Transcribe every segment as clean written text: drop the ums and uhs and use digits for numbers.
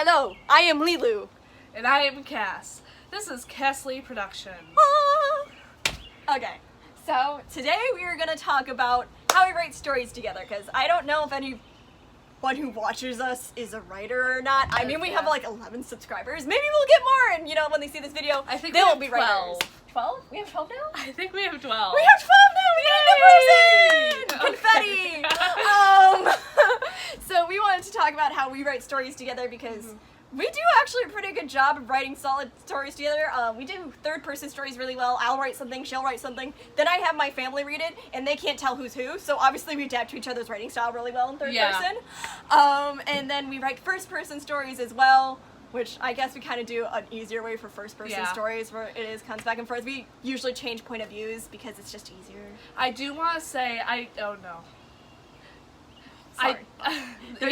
Hello, I am Lilu. And I am Cass. This is Cass Lee Productions. Okay, so today we are going to talk about how we write stories together, because I don't know if anyone who watches us is a writer or not. I mean, we have like 11 subscribers. Maybe we'll get more, and when they see this video, I think they will we be have writers. 12. 12? We have 12 now? I think we have 12. We have 12 now! We got a new person! Confetti! So we wanted to talk about how we write stories together, because we do actually a pretty good job of writing solid stories together. We do third-person stories really well. I'll write something, she'll write something. Then I have my family read it, and they can't tell who's who. So obviously we adapt to each other's writing style really well in third person. And then we write first-person stories as well, which I guess we kind of do an easier way for first-person stories, where it comes back and forth. We usually change point of views because it's just easier. I do want to say, oh no. Sorry. There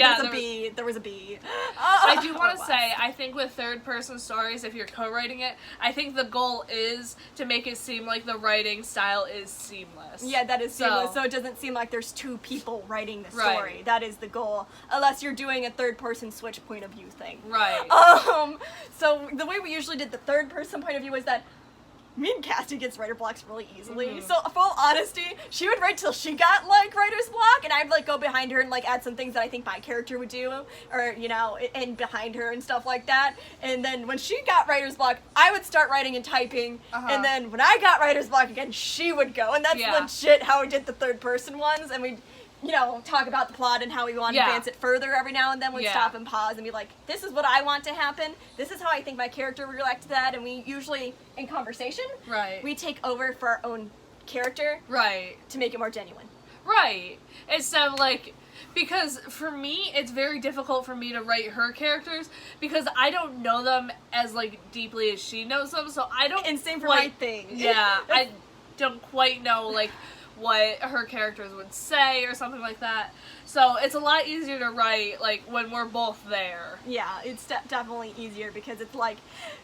was a bee. I do want to say, I think with third-person stories, if you're co-writing it, I think the goal is to make it seem like the writing style is seamless. Yeah, that is seamless, so it doesn't seem like there's two people writing the story. Right. That is the goal, unless you're doing a third-person switch point of view thing. Right. So the way we usually did the third-person point of view was that me and Cassie gets writer blocks really easily. So, full honesty, she would write till she got, writer's block, and I'd, go behind her and, add some things that I think my character would do, or, and behind her and stuff like that. And then when she got writer's block, I would start writing and typing, and then when I got writer's block again, she would go. And that's legit how we did the third-person ones, and we'd talk about the plot and how we want to advance it further every now and then. We'd stop and pause and be like, this is what I want to happen. This is how I think my character would react to that. And we usually, in conversation, we take over for our own character to make it more genuine. Right. Instead of, because for me, it's very difficult for me to write her characters because I don't know them as, deeply as she knows them. So I don't... And same for my thing. Yeah. I don't quite know, what her characters would say or something like that. So it's a lot easier to write, when we're both there. Yeah, it's definitely easier because it's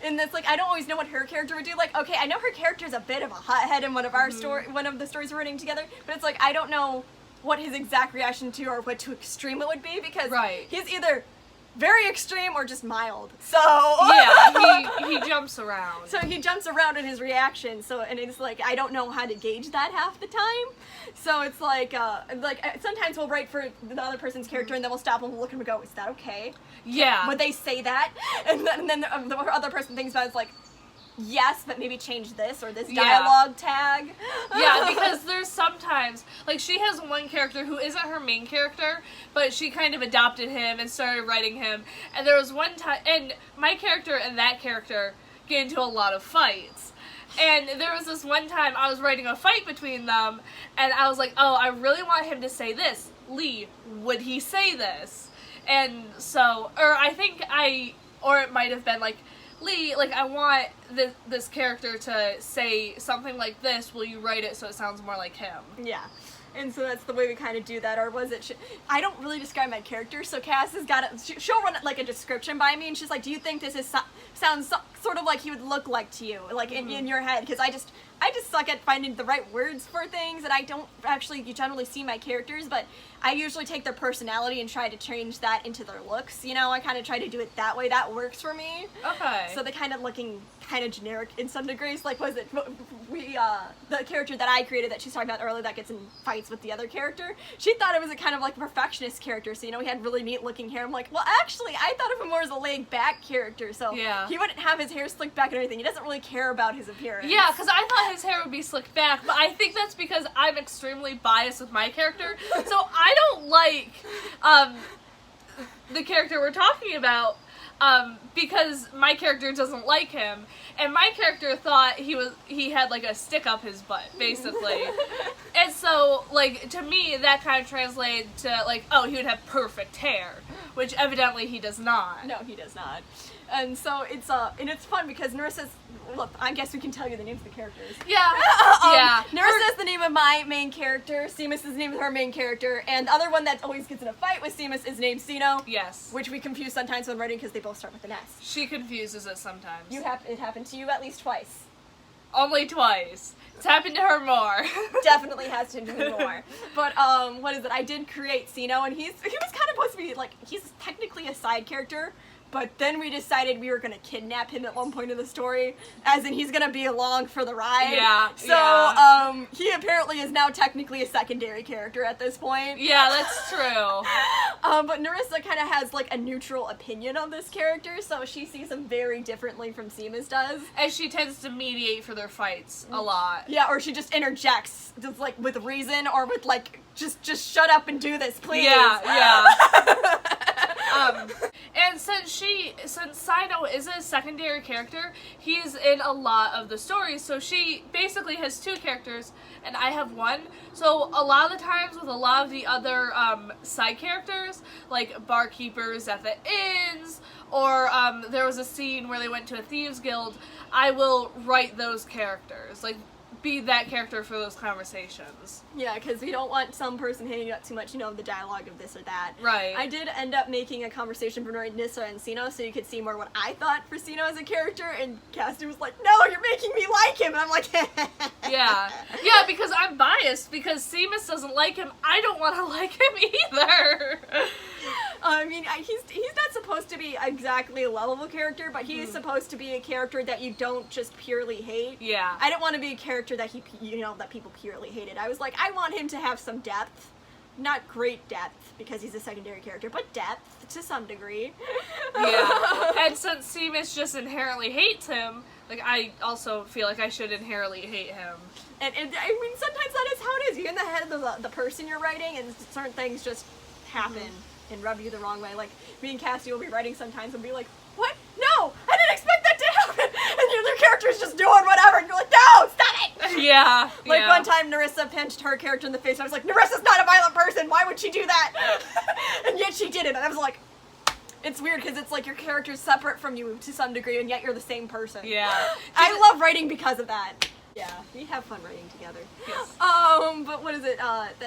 and it's I don't always know what her character would do. Okay, I know her character's a bit of a hothead in one of our one of the stories we're writing together, but it's I don't know what his exact reaction to or what too extreme it would be because he's either very extreme or just mild. So yeah, he jumps around. So he jumps around in his reaction. So and it's I don't know how to gauge that half the time. So it's sometimes we'll write for the other person's character and then we'll stop and we'll look at him and go, "Is that okay?" Yeah. Would they say that? And then the other person thinks about it's yes, but maybe change this or this dialogue tag. Yeah, because there's sometimes, she has one character who isn't her main character, but she kind of adopted him and started writing him. And there was one time, and my character and that character get into a lot of fights. And there was this one time I was writing a fight between them, and I was like, oh, I really want him to say this. Lee, would he say this? And so, or it might have been Lee, I want this character to say something like this. Will you write it so it sounds more like him? Yeah. And so that's the way we kind of do that. Or was it... I don't really describe my character, so Cass has got she'll run a description by me, and she's like, do you think this sounds sort of like he would look like to you? In your head? Because I just suck at finding the right words for things, and I don't actually generally see my characters, but I usually take their personality and try to change that into their looks. I kind of try to do it that way. That works for me. Okay. So the kind of looking kind of generic in some degrees. Was it the character that I created that she's talking about earlier that gets in fights with the other character? She thought it was a kind of perfectionist character. So he had really neat looking hair. I'm like, well, actually, I thought of him more as a laid back character. So he wouldn't have his hair slicked back and everything. He doesn't really care about his appearance. Yeah, because I thought his hair would be slicked back, but I think that's because I'm extremely biased with my character. So I don't like the character we're talking about because my character doesn't like him, and my character thought he had a stick up his butt, basically. And so to me that kind of translated to oh, he would have perfect hair, which evidently he does not. No, he does not. And so it's fun because Narissa's, look, I guess we can tell you the names of the characters. Yeah. Narissa's the name of my main character, Seamus is the name of her main character, and the other one that always gets in a fight with Seamus is named Sino. Yes. Which we confuse sometimes when writing because they both start with an S. She confuses it sometimes. It happened to you at least twice. Only twice. It's happened to her more. Definitely has to me more. But, what is it? I did create Sino, and he was kind of supposed to be, he's technically a side character, but then we decided we were gonna kidnap him at one point in the story, as in he's gonna be along for the ride. Yeah. So, he apparently is now technically a secondary character at this point. Yeah, that's true. But Narissa kind of has, like, a neutral opinion of this character, so she sees him very differently from Seamus does. And she tends to mediate for their fights a lot. Yeah, or she just interjects, just, like, with reason, or with, like, just shut up and do this, please. Yeah. And since Sino is a secondary character, he's in a lot of the stories, so she basically has two characters, and I have one. So a lot of the times with a lot of the other side characters, like barkeepers at the inns, or there was a scene where they went to a thieves guild, I will write those characters, like, be that character for those conversations. Yeah, because we don't want some person hanging up too much, the dialogue of this or that. Right. I did end up making a conversation between Nissa and Sino, so you could see more what I thought for Sino as a character, and Cassie was like, no, you're making me like him, and I'm like, Yeah, because I'm biased, because Seamus doesn't like him, I don't want to like him either. I mean, he's not supposed to be exactly a lovable character, but he is supposed to be a character that you don't just purely hate. Yeah. I didn't want to be a character that that people purely hated. I was like, I want him to have some depth. Not great depth, because he's a secondary character, but depth to some degree. Yeah. And since Seamus just inherently hates him, like, I also feel like I should inherently hate him. And I mean, sometimes that is how it is. You're in the head of the person you're writing, and certain things just happen and rub you the wrong way. Like, me and Cassie will be writing sometimes and be like, what? No! I didn't expect that to happen! And your other character's just doing whatever, and you're like, no! Stop it! Yeah. Like, one time, Narissa pinched her character in the face, and I was like, Narissa's not a violent person! Why would she do that? And yet she did it, and I was like, it's weird, because it's like your character's separate from you to some degree, and yet you're the same person. Yeah. I love writing because of that. Yeah, we have fun writing together. Yes. But what is it?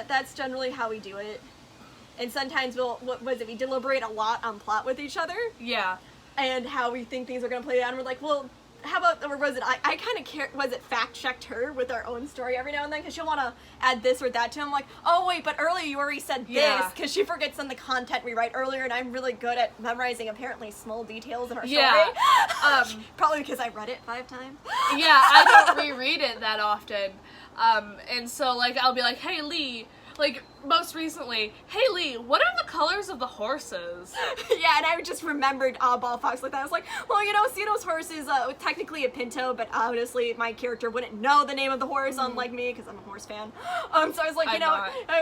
That's generally how we do it. And sometimes we deliberate a lot on plot with each other. Yeah. And how we think things are going to play out, and we're like, well, how about, or was it, I kind of fact-checked her with our own story every now and then, because she'll want to add this or that to him, like, oh wait, but earlier you already said this, because she forgets on the content we write earlier, and I'm really good at memorizing, apparently, small details in our story. Probably because I read it 5 times. Yeah, I don't reread it that often. And so, like, I'll be like, hey, Lee, like, most recently, hey Lee, what are the colors of the horses? Yeah, and I just remembered Ball Fox like that. I was like, well, Sino's horse is technically a pinto, but honestly, my character wouldn't know the name of the horse, unlike me, because I'm a horse fan. So I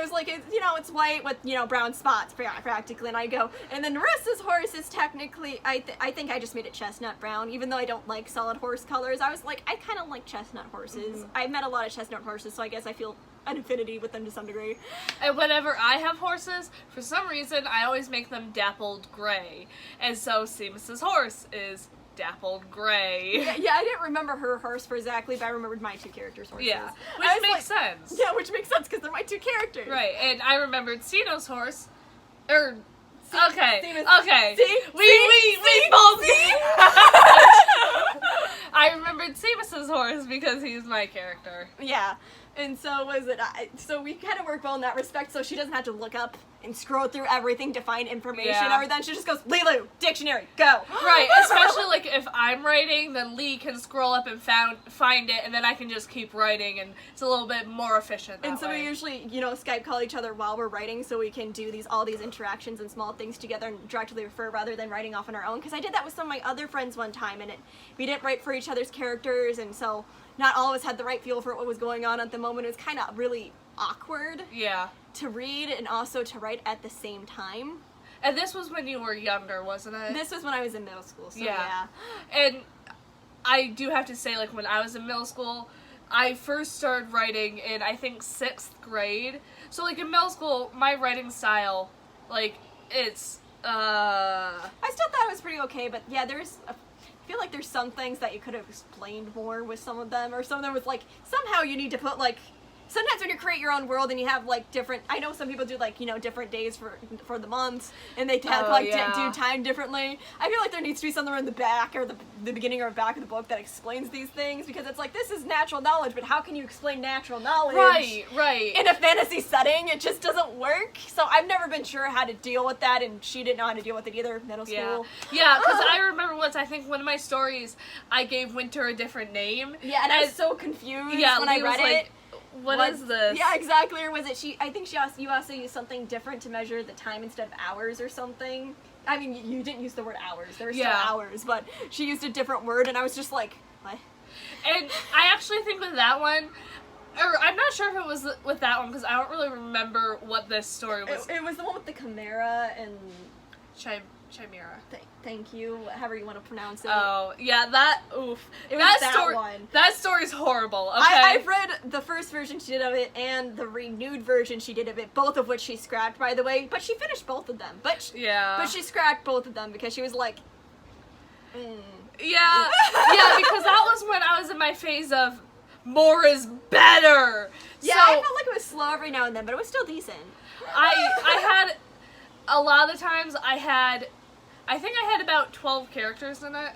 was like, it's white with, brown spots, practically, and I go, and then Narissa's horse is technically, I think I just made it chestnut brown, even though I don't like solid horse colors. I was like, I kind of like chestnut horses. I've met a lot of chestnut horses, so I guess I feel an affinity with them to some degree. And whenever I have horses, for some reason, I always make them dappled gray. And so Seamus's horse is dappled gray. Yeah, I didn't remember her horse for exactly, but I remembered my 2 characters' horses. Yeah, which makes sense. Yeah, which makes sense, because they're my 2 characters. Right, and I remembered Sino's horse, okay. See? We both I remembered Seamus's horse because he's my character. Yeah. And so so we kind of work well in that respect, so she doesn't have to look up and scroll through everything to find information or then she just goes, Lilu, dictionary, go. Right, especially like if I'm writing, then Lee can scroll up and find it, and then I can just keep writing, and it's a little bit more efficient that And so way. we usually, Skype call each other while we're writing, so we can do all these interactions and small things together and directly refer rather than writing off on our own, because I did that with some of my other friends one time, and we didn't write for each other's characters, and so not all of us had the right feel for what was going on at the moment. It was kind of really awkward to read and also to write at the same time. And this was when you were younger, wasn't it? This was when I was in middle school, so yeah. And I do have to say, like, when I was in middle school, I first started writing in, I think, 6th grade. So, like, in middle school, my writing style, like, it's, I still thought it was pretty okay, but yeah, I feel like there's some things that you could have explained more with some of them, or some of them was like, somehow you need to put, like, sometimes when you create your own world and you have like different, I know some people do like, you know, different days for the months, and they have do time differently. I feel like there needs to be something in the back or the beginning or back of the book that explains these things, because it's like, this is natural knowledge, but how can you explain natural knowledge? Right. In a fantasy setting, it just doesn't work. So I've never been sure how to deal with that, and she didn't know how to deal with it either, middle school. Yeah, because I remember once, I think one of my stories, I gave Winter a different name. Yeah, and I was so confused when I read it. What is this? Yeah, exactly. Or was it I think you also used something different to measure the time instead of hours or something. I mean, you didn't use the word hours. There were still hours, but she used a different word, and I was just like, what? And I actually think with that one, or I'm not sure if it was with that one, because I don't really remember what this story was. It was the one with the chimera and... Chimera. Thank you, however you want to pronounce it. Oh, yeah, oof. It was that story, one. That story's horrible, okay? I've read the first version she did of it and the renewed version she did of it, both of which she scrapped, by the way, but she finished both of them. But she scrapped both of them because she was like, Yeah, because that was when I was in my phase of more is better. Yeah, so, I felt like it was slow every now and then, but it was still decent. I had, a lot of the times I think I had about 12 characters in it.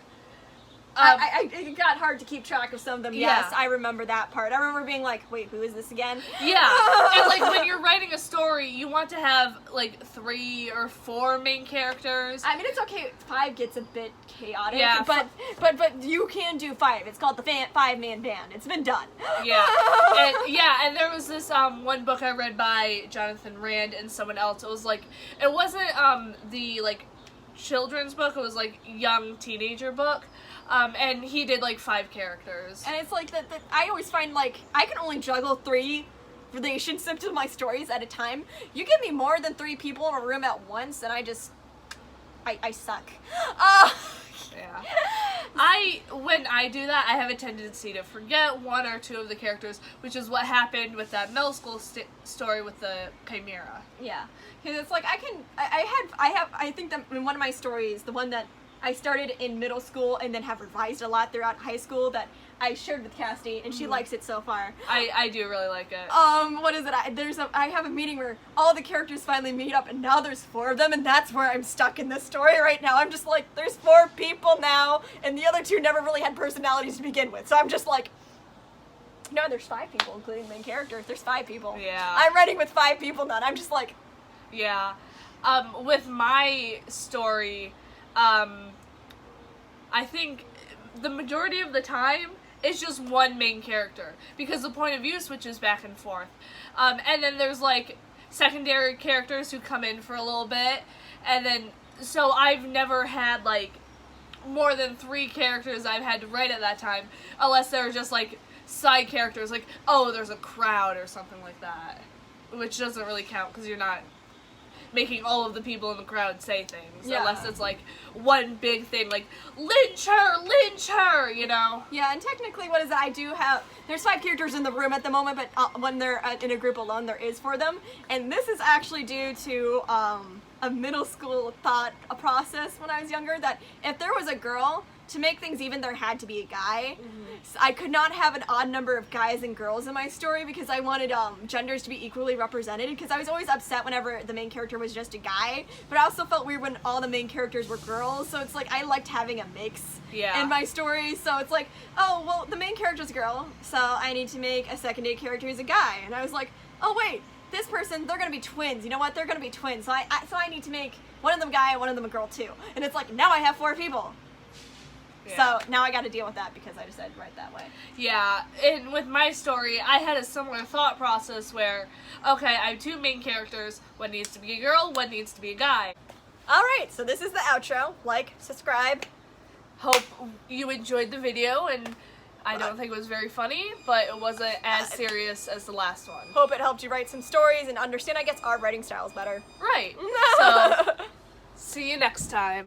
It got hard to keep track of some of them. Yes, I remember that part. I remember being like, wait, who is this again? Yeah, and like when you're writing a story, you want to have like 3 or 4 main characters. I mean, it's okay. 5 gets a bit chaotic. Yeah, but you can do 5. It's called the 5-man band. It's been done. Yeah, and there was this one book I read by Jonathan Rand and someone else. It was like, it wasn't the like children's book. It was like young teenager book. And he did like 5 characters. And it's like that I always find like I can only juggle 3 relationships with my stories at a time. You give me more than 3 people in a room at once, and I suck. Yeah. When I do that, I have a tendency to forget 1 or 2 of the characters, which is what happened with that middle school story with the chimera. Yeah, because it's like I think that in one of my stories, the one that I started in middle school and then have revised a lot throughout high school, that I shared with Cassie, and she likes it so far. I do really like it. What is it? I have a meeting where all the characters finally meet up, and now there's 4 of them, and that's where I'm stuck in this story right now. I'm just like, there's 4 people now, and the other 2 never really had personalities to begin with, so I'm just like, no, there's 5 people, including the main character. There's 5 people. Yeah. I'm writing with 5 people now, and I'm just like... Yeah. With my story... I think the majority of the time it's just one main character, because the point of view switches back and forth. And then there's like secondary characters who come in for a little bit, and then so I've never had like more than 3 characters I've had to write at that time, unless they're just like side characters, like, oh, there's a crowd or something like that, which doesn't really count because you're not making all of the people in the crowd say things, unless it's like one big thing, like lynch her, you know. Yeah, and technically, what is it? I do have. There's 5 characters in the room at the moment, but when they're in a group alone, there is 4 of them, and this is actually due to a middle school a process when I was younger, that if there was a girl, to make things even, there had to be a guy. So I could not have an odd number of guys and girls in my story because I wanted genders to be equally represented, because I was always upset whenever the main character was just a guy, but I also felt weird when all the main characters were girls, so it's like I liked having a mix in my story. So it's like, oh, well, the main character's a girl, so I need to make a secondary character who's a guy, and I was like, oh wait, this person, they're gonna be twins, you know what, they're gonna be twins, so I need to make one of them a guy and one of them a girl too, and it's like, now I have 4 people. So now I got to deal with that because I decided to write that way. Yeah, and with my story, I had a similar thought process where, okay, I have 2 main characters. One needs to be a girl, one needs to be a guy. Alright, so this is the outro. Like, subscribe. Hope you enjoyed the video, and I don't think it was very funny, but it wasn't as serious as the last one. Hope it helped you write some stories and understand, I guess, our writing style is better. Right. So, see you next time.